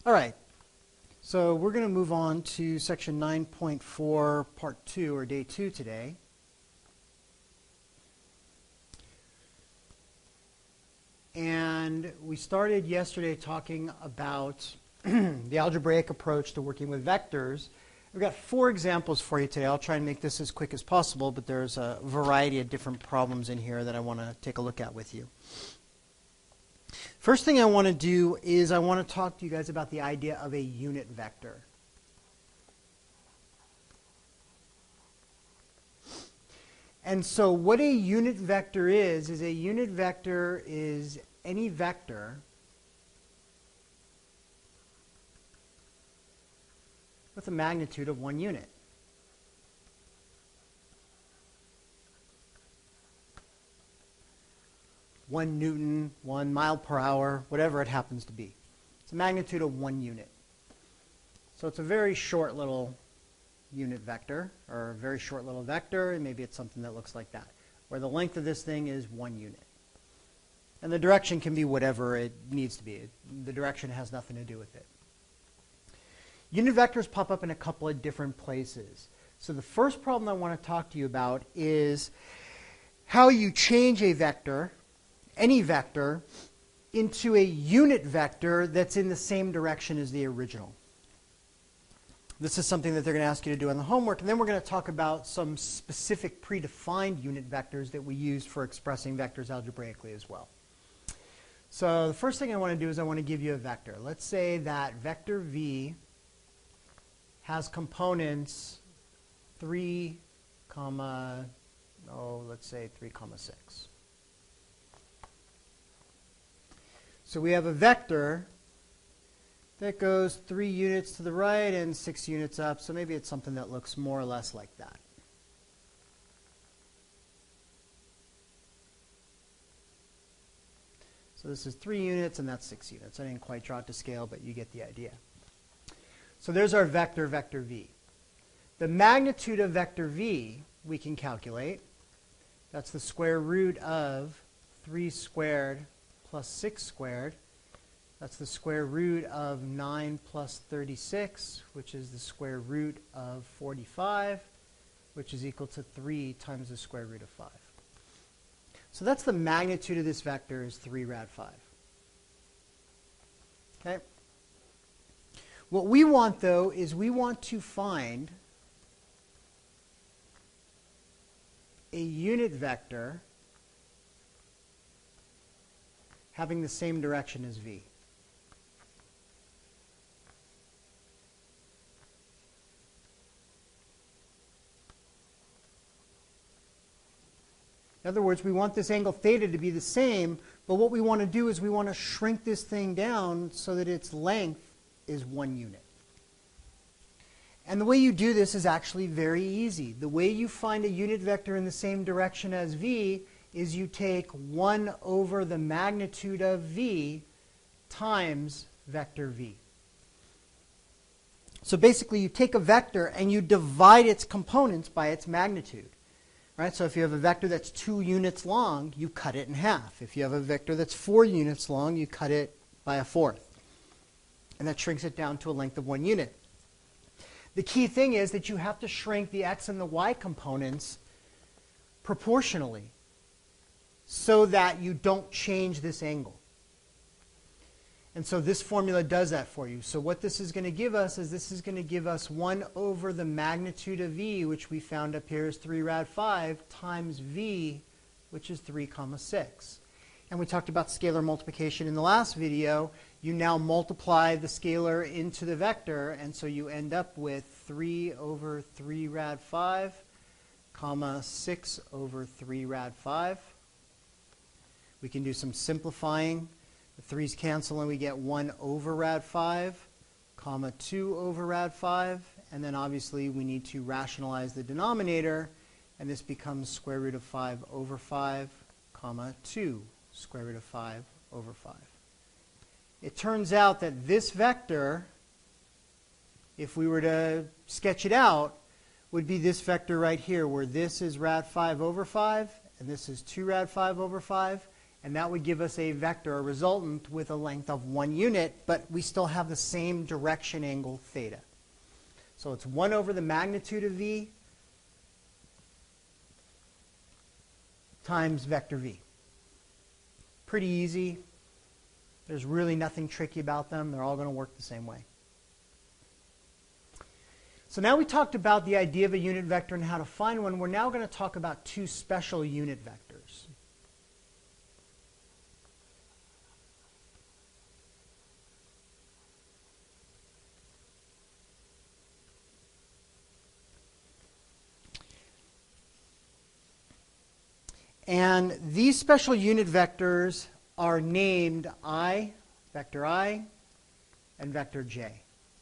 All right, so we're going to move on to section 9.4, part 2, or day 2 today. And we started yesterday talking about the algebraic approach to working with vectors. We've got 4 examples for you today. I'll try and make this as quick as possible, but there's a variety of different problems in here that I want to take a look at with you. First thing I want to do is I want to talk to you guys about the idea of a unit vector. And so what a unit vector is a unit vector is any vector with a magnitude of 1 unit. One Newton, 1 mile per hour, whatever it happens to be. It's a magnitude of 1 unit. So it's a very short little unit vector, or a very short little vector, and maybe it's something that looks like that, where the length of this thing is 1 unit. And the direction can be whatever it needs to be. The direction has nothing to do with it. Unit vectors pop up in a couple of different places. So the first problem I want to talk to you about is how you change a vector, any vector, into a unit vector that's in the same direction as the original. This is something that they're going to ask you to do on the homework, and then we're going to talk about some specific predefined unit vectors that we use for expressing vectors algebraically as well. So the first thing I want to do is I want to give you a vector. Let's say that vector v has components 3, let's say 3, 6. So we have a vector that goes 3 units to the right and 6 units up. So maybe it's something that looks more or less like that. So this is 3 units and that's 6 units. I didn't quite draw it to scale, but you get the idea. So there's our vector, vector v. The magnitude of vector v we can calculate. That's the square root of 3 squared plus 6 squared. That's the square root of 9 plus 36, which is the square root of 45, which is equal to 3 times the square root of 5. So that's the magnitude of this vector is 3 rad 5. Okay? What we want, though, is we want to find a unit vector having the same direction as v. In other words, we want this angle theta to be the same, but what we want to do is we want to shrink this thing down so that its length is 1 unit. And the way you do this is actually very easy. The way you find a unit vector in the same direction as v is you take 1 over the magnitude of v times vector v. So basically you take a vector and you divide its components by its magnitude. Right? So if you have a vector that's 2 units long, you cut it in half. If you have a vector that's 4 units long, you cut it by 1/4. And that shrinks it down to a length of 1 unit. The key thing is that you have to shrink the x and the y components proportionally so that you don't change this angle. And so this formula does that for you. So what this is going to give us is this is going to give us 1 over the magnitude of v, which we found up here is 3 rad 5, times v, which is 3, 6. And we talked about scalar multiplication in the last video. You now multiply the scalar into the vector, and so you end up with 3 over 3 rad 5, 6 over 3 rad 5. We can do some simplifying. The 3's cancel and we get 1 over rad 5, 2 over rad 5, and then obviously we need to rationalize the denominator, and this becomes square root of 5 over 5, 2 square root of 5 over 5. It turns out that this vector, if we were to sketch it out, would be this vector right here, where this is rad 5 over 5, and this is 2 rad 5 over 5, And that would give us a vector, a resultant, with a length of 1 unit, but we still have the same direction angle theta. So it's 1 over the magnitude of v times vector v. Pretty easy. There's really nothing tricky about them. They're all going to work the same way. So now we talked about the idea of a unit vector and how to find one. We're now going to talk about two special unit vectors. And these special unit vectors are named vector I, and vector j.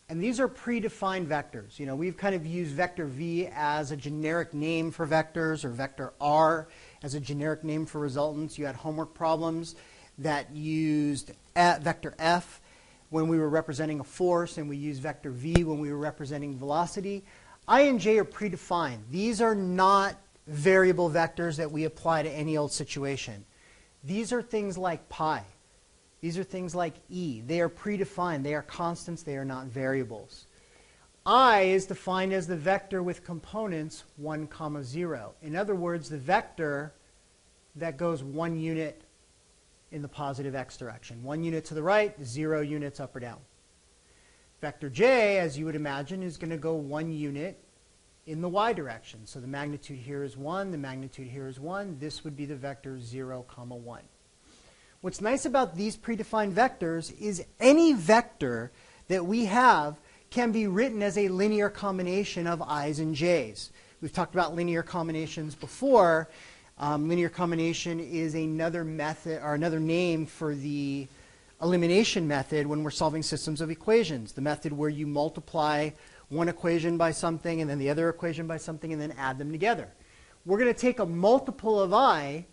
And these are predefined vectors. You know, we've kind of used vector v as a generic name for vectors, or vector r as a generic name for resultants. You had homework problems that used vector f when we were representing a force, and we used vector v when we were representing velocity. I and j are predefined. These are not variable vectors that we apply to any old situation. These are things like pi. These are things like e. They are predefined. They are constants. They are not variables. I is defined as the vector with components 1, 0. In other words, the vector that goes 1 unit in the positive x direction. 1 unit to the right, 0 units up or down. Vector j, as you would imagine, is going to go 1 unit in the y direction. So the magnitude here is 1, the magnitude here is 1. This would be the vector 0, 1. What's nice about these predefined vectors is any vector that we have can be written as a linear combination of i's and j's. We've talked about linear combinations before. Linear combination is another method, or another name for the elimination method when we're solving systems of equations. The method where you multiply one equation by something and then the other equation by something and then add them together. We're going to take a multiple of I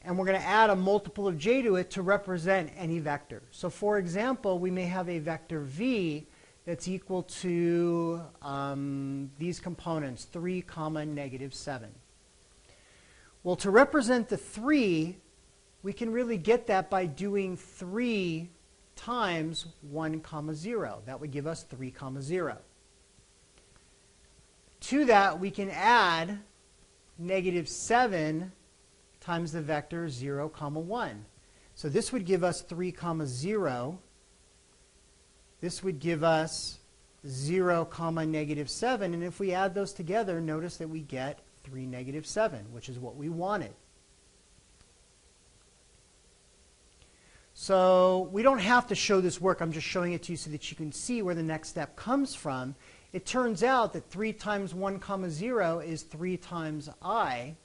and we're going to add a multiple of j to it to represent any vector. So for example, we may have a vector v that's equal to these components, 3, -7. Well, to represent the 3, we can really get that by doing 3 times 1, 0. That would give us 3, 0. To that, we can add -7 times the vector 0, 1. So this would give us 3, 0. This would give us 0, -7. And if we add those together, notice that we get 3, -7, which is what we wanted. So we don't have to show this work. I'm just showing it to you so that you can see where the next step comes from. It turns out that 3 times 1, 0 is 3 times I,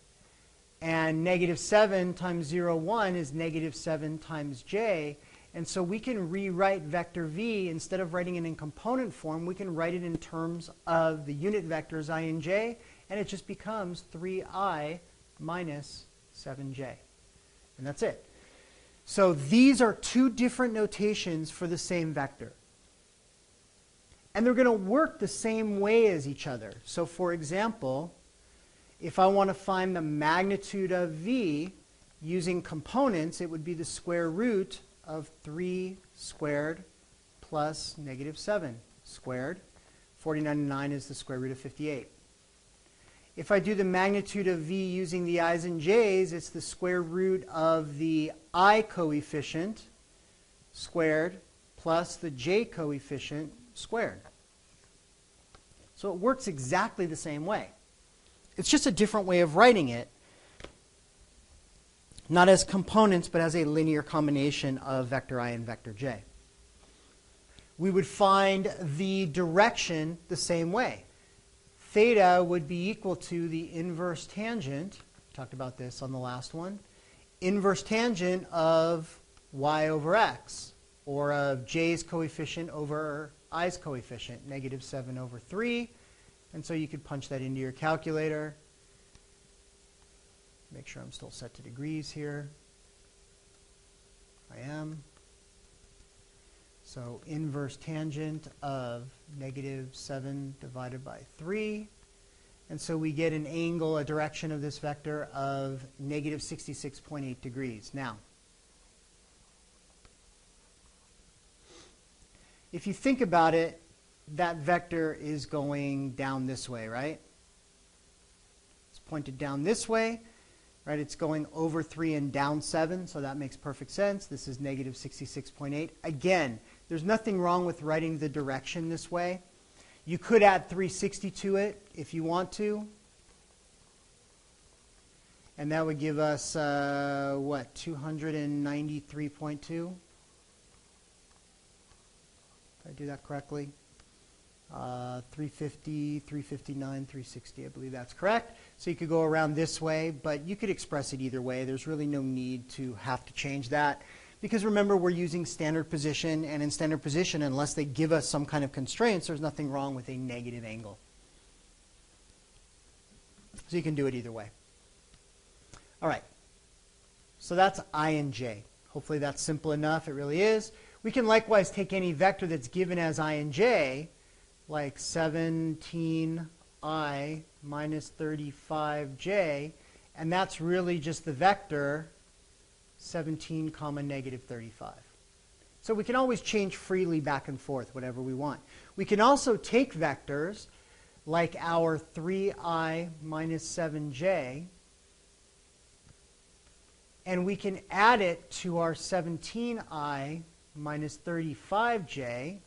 and -7 times 0, 1 is -7 times j. And so we can rewrite vector v, instead of writing it in component form, we can write it in terms of the unit vectors I and j, and it just becomes 3i minus 7j. And that's it. So these are two different notations for the same vector. And they're going to work the same way as each other. So for example, if I want to find the magnitude of v using components, it would be the square root of 3 squared plus -7 squared. 49 and 9 is the square root of 58. If I do the magnitude of v using the i's and j's, it's the square root of the I coefficient squared plus the j coefficient squared. So it works exactly the same way. It's just a different way of writing it, not as components, but as a linear combination of vector I and vector j. We would find the direction the same way. Theta would be equal to the inverse tangent, talked about this on the last one, inverse tangent of y over x, or of j's coefficient over i's coefficient, -7 over 3. And so you could punch that into your calculator. Make sure I'm still set to degrees here. I am. So inverse tangent of -7 divided by 3. And so we get an angle, a direction of this vector of -66.8 degrees. Now, if you think about it, that vector is going down this way, right? It's pointed down this way, right? It's going over 3 and down 7, so that makes perfect sense. This is negative 66.8. Again, there's nothing wrong with writing the direction this way. You could add 360 to it if you want to. And that would give us, what, 293.2? Did I do that correctly? 350, 359, 360, I believe that's correct. So you could go around this way, but you could express it either way. There's really no need to have to change that. Because remember, we're using standard position, and in standard position, unless they give us some kind of constraints, there's nothing wrong with a negative angle. So you can do it either way. All right. So that's I and j. Hopefully that's simple enough. It really is. We can likewise take any vector that's given as I and j, like 17i minus 35j, and that's really just the vector 17 comma negative 35. So we can always change freely back and forth, whatever we want. We can also take vectors like our 3i minus 7j, and we can add it to our 17i minus 35j.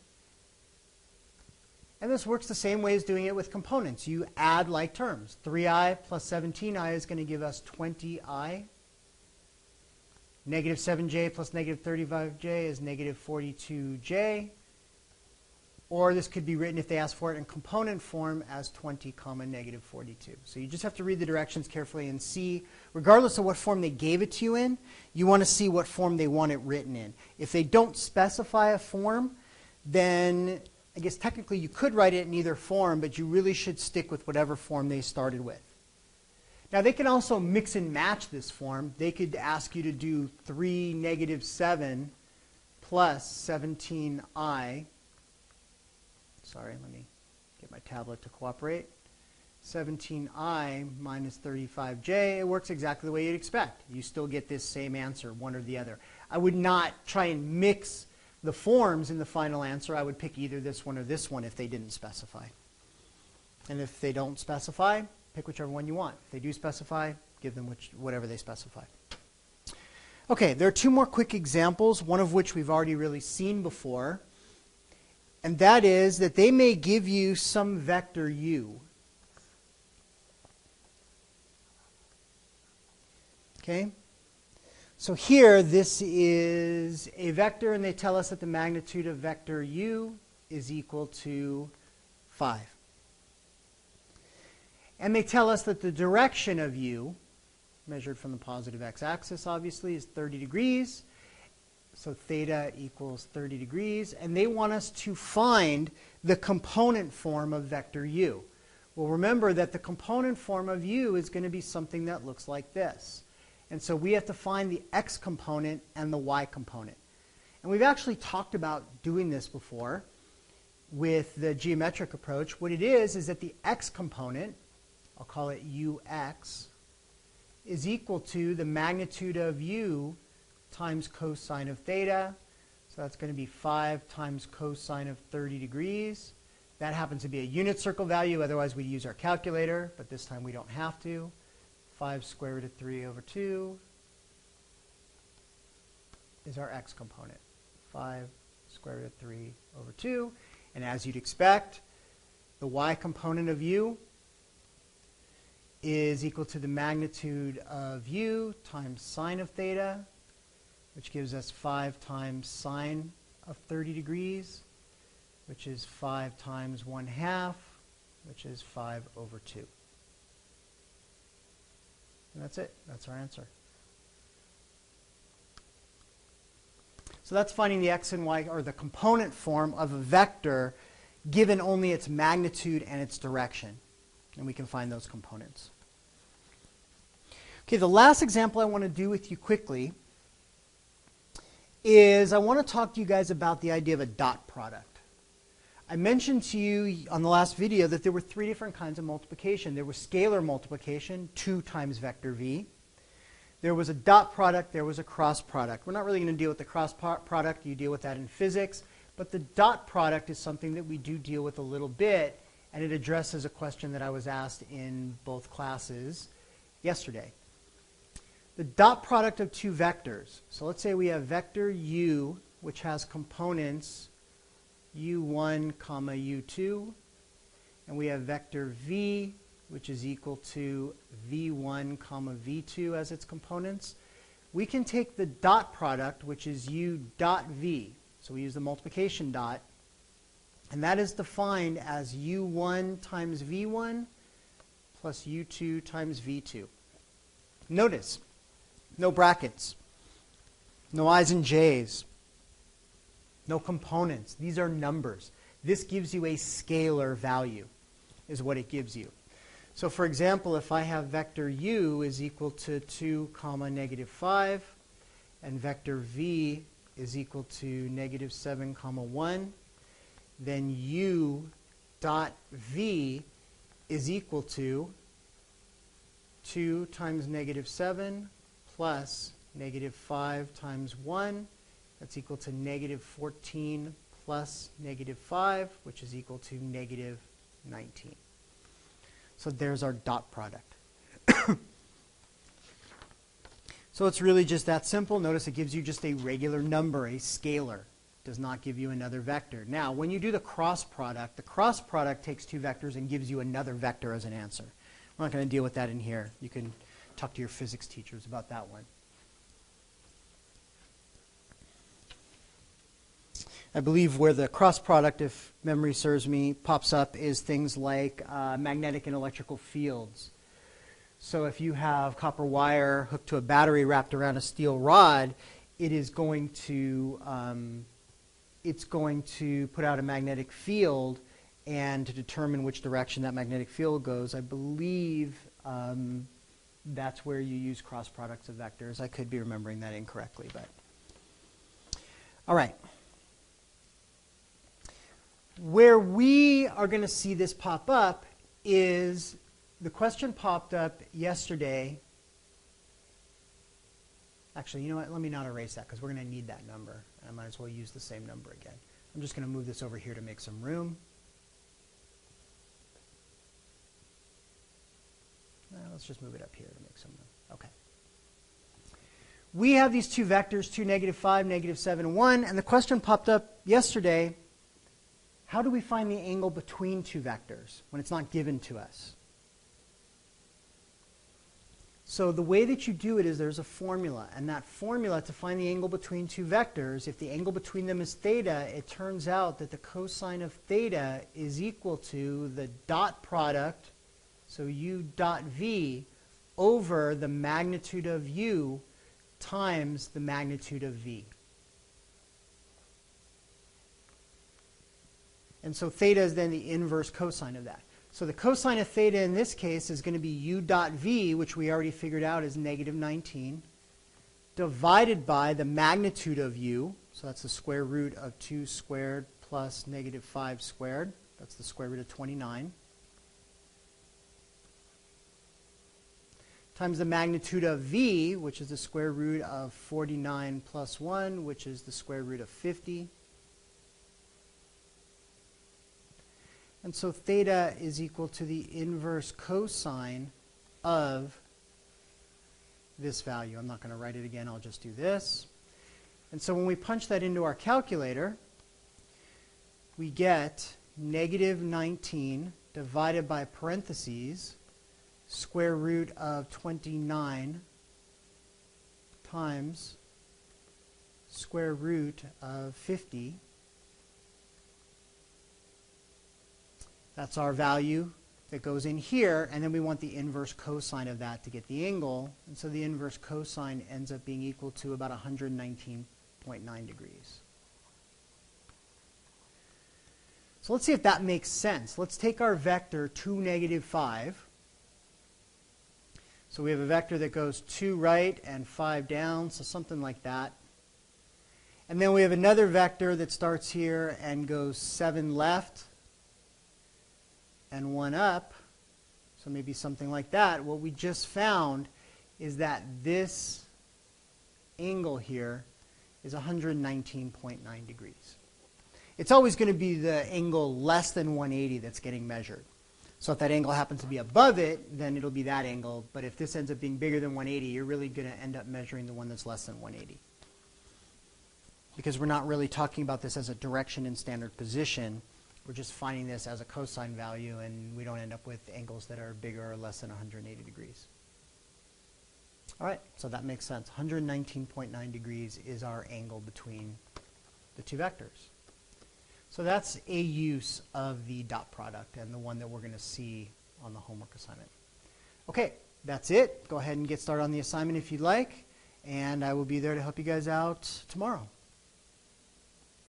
And this works the same way as doing it with components. You add like terms. 3i plus 17i is going to give us 20i. Negative 7j plus negative 35j is negative 42j. Or this could be written, if they ask for it, in component form as 20 comma negative 42. So you just have to read the directions carefully and see, regardless of what form they gave it to you in, you want to see what form they want it written in. If they don't specify a form, then I guess technically you could write it in either form, but you really should stick with whatever form they started with. Now they can also mix and match this form. They could ask you to do 3 negative 7 plus 17i. Sorry, let me get my tablet to cooperate. 17i minus 35j. It works exactly the way you'd expect. You still get this same answer, one or the other. I would not try and mix the forms in the final answer. I would pick either this one or this one if they didn't specify. And if they don't specify, pick whichever one you want. If they do specify, give them whatever they specify. Okay, there are two more quick examples, one of which we've already really seen before. And that is that they may give you some vector u. Okay? So here, this is a vector, and they tell us that the magnitude of vector u is equal to 5. And they tell us that the direction of u, measured from the positive x-axis, obviously, is 30 degrees. So theta equals 30 degrees. And they want us to find the component form of vector u. Well, remember that the component form of u is going to be something that looks like this. And so we have to find the x component and the y component. And we've actually talked about doing this before with the geometric approach. What it is that the x component, I'll call it ux, is equal to the magnitude of u times cosine of theta. So that's going to be 5 times cosine of 30 degrees. That happens to be a unit circle value. Otherwise, we'd use our calculator. But this time, we don't have to. 5 square root of 3 over 2 is our x component. 5 square root of 3 over 2. And as you'd expect, the y component of u is equal to the magnitude of u times sine of theta, which gives us 5 times sine of 30 degrees, which is 5 times 1/2, which is 5 over 2. And that's it. That's our answer. So that's finding the x and y, or the component form of a vector, given only its magnitude and its direction. And we can find those components. Okay, the last example I want to do with you quickly is I want to talk to you guys about the idea of a dot product. I mentioned to you on the last video that there were 3 different kinds of multiplication. There was scalar multiplication, 2 times vector v. There was a dot product. There was a cross product. We're not really going to deal with the cross product. You deal with that in physics. But the dot product is something that we do deal with a little bit, and it addresses a question that I was asked in both classes yesterday. The dot product of two vectors. So let's say we have vector u, which has components u1, comma u2, and we have vector v, which is equal to v1, comma v2 as its components. We can take the dot product, which is u dot v. So we use the multiplication dot, and that is defined as u1 times v1 plus u2 times v2. Notice, no brackets, no i's and j's, no components. These are numbers. This gives you a scalar value, is what it gives you. So for example, if I have vector u is equal to 2, comma, negative 5, and vector v is equal to negative 7, comma, 1, then u dot v is equal to 2 times negative 7 plus negative 5 times 1. That's equal to negative 14 plus negative 5, which is equal to negative 19. So there's our dot product. So it's really just that simple. Notice it gives you just a regular number, a scalar. It does not give you another vector. Now, when you do the cross product takes two vectors and gives you another vector as an answer. We're not going to deal with that in here. You can talk to your physics teachers about that one. I believe where the cross product, if memory serves me, pops up is things like magnetic and electrical fields. So if you have copper wire hooked to a battery wrapped around a steel rod, it is going to put out a magnetic field, and to determine which direction that magnetic field goes, I believe that's where you use cross products of vectors. I could be remembering that incorrectly, but all right. Where we are going to see this pop up is the question popped up yesterday. Actually, you know what? Let me not erase that because we're going to need that number. I might as well use the same number again. I'm just going to move this over here to make some room. Let's just move it up here to make some room. Okay. We have these two vectors, 2, negative 5, negative 7, 1, and the question popped up yesterday. How do we find the angle between two vectors when it's not given to us? So the way that you do it is there's a formula, and that formula to find the angle between two vectors, if the angle between them is theta, it turns out that the cosine of theta is equal to the dot product, so u dot v, over the magnitude of u times the magnitude of v. And so theta is then the inverse cosine of that. So the cosine of theta in this case is going to be u dot v, which we already figured out is negative 19, divided by the magnitude of u. So that's the square root of 2 squared plus negative 5 squared. That's the square root of 29. Times the magnitude of v, which is the square root of 49 plus 1, which is the square root of 50. And so theta is equal to the inverse cosine of this value. I'm not going to write it again. I'll just do this. And so when we punch that into our calculator, we get negative 19 divided by parentheses square root of 29 times square root of 50. That's our value that goes in here, and then we want the inverse cosine of that to get the angle. And so the inverse cosine ends up being equal to about 119.9 degrees. So let's see if that makes sense. Let's take our vector 2, negative 5. So we have a vector that goes 2 right and 5 down, so something like that. And then we have another vector that starts here and goes 7 left and 1 up, so maybe something like that. What we just found is that this angle here is 119.9 degrees. it's always going to be the angle less than 180 that's getting measured. So if that angle happens to be above it, then it'll be that angle. But if this ends up being bigger than 180, you're really going to end up measuring the one that's less than 180. Because we're not really talking about this as a direction in standard position. We're just finding this as a cosine value, and we don't end up with angles that are bigger or less than 180 degrees. All right, so that makes sense. 119.9 degrees is our angle between the two vectors. So that's a use of the dot product and the one that we're going to see on the homework assignment. Okay, that's it. Go ahead and get started on the assignment if you'd like, and I will be there to help you guys out tomorrow.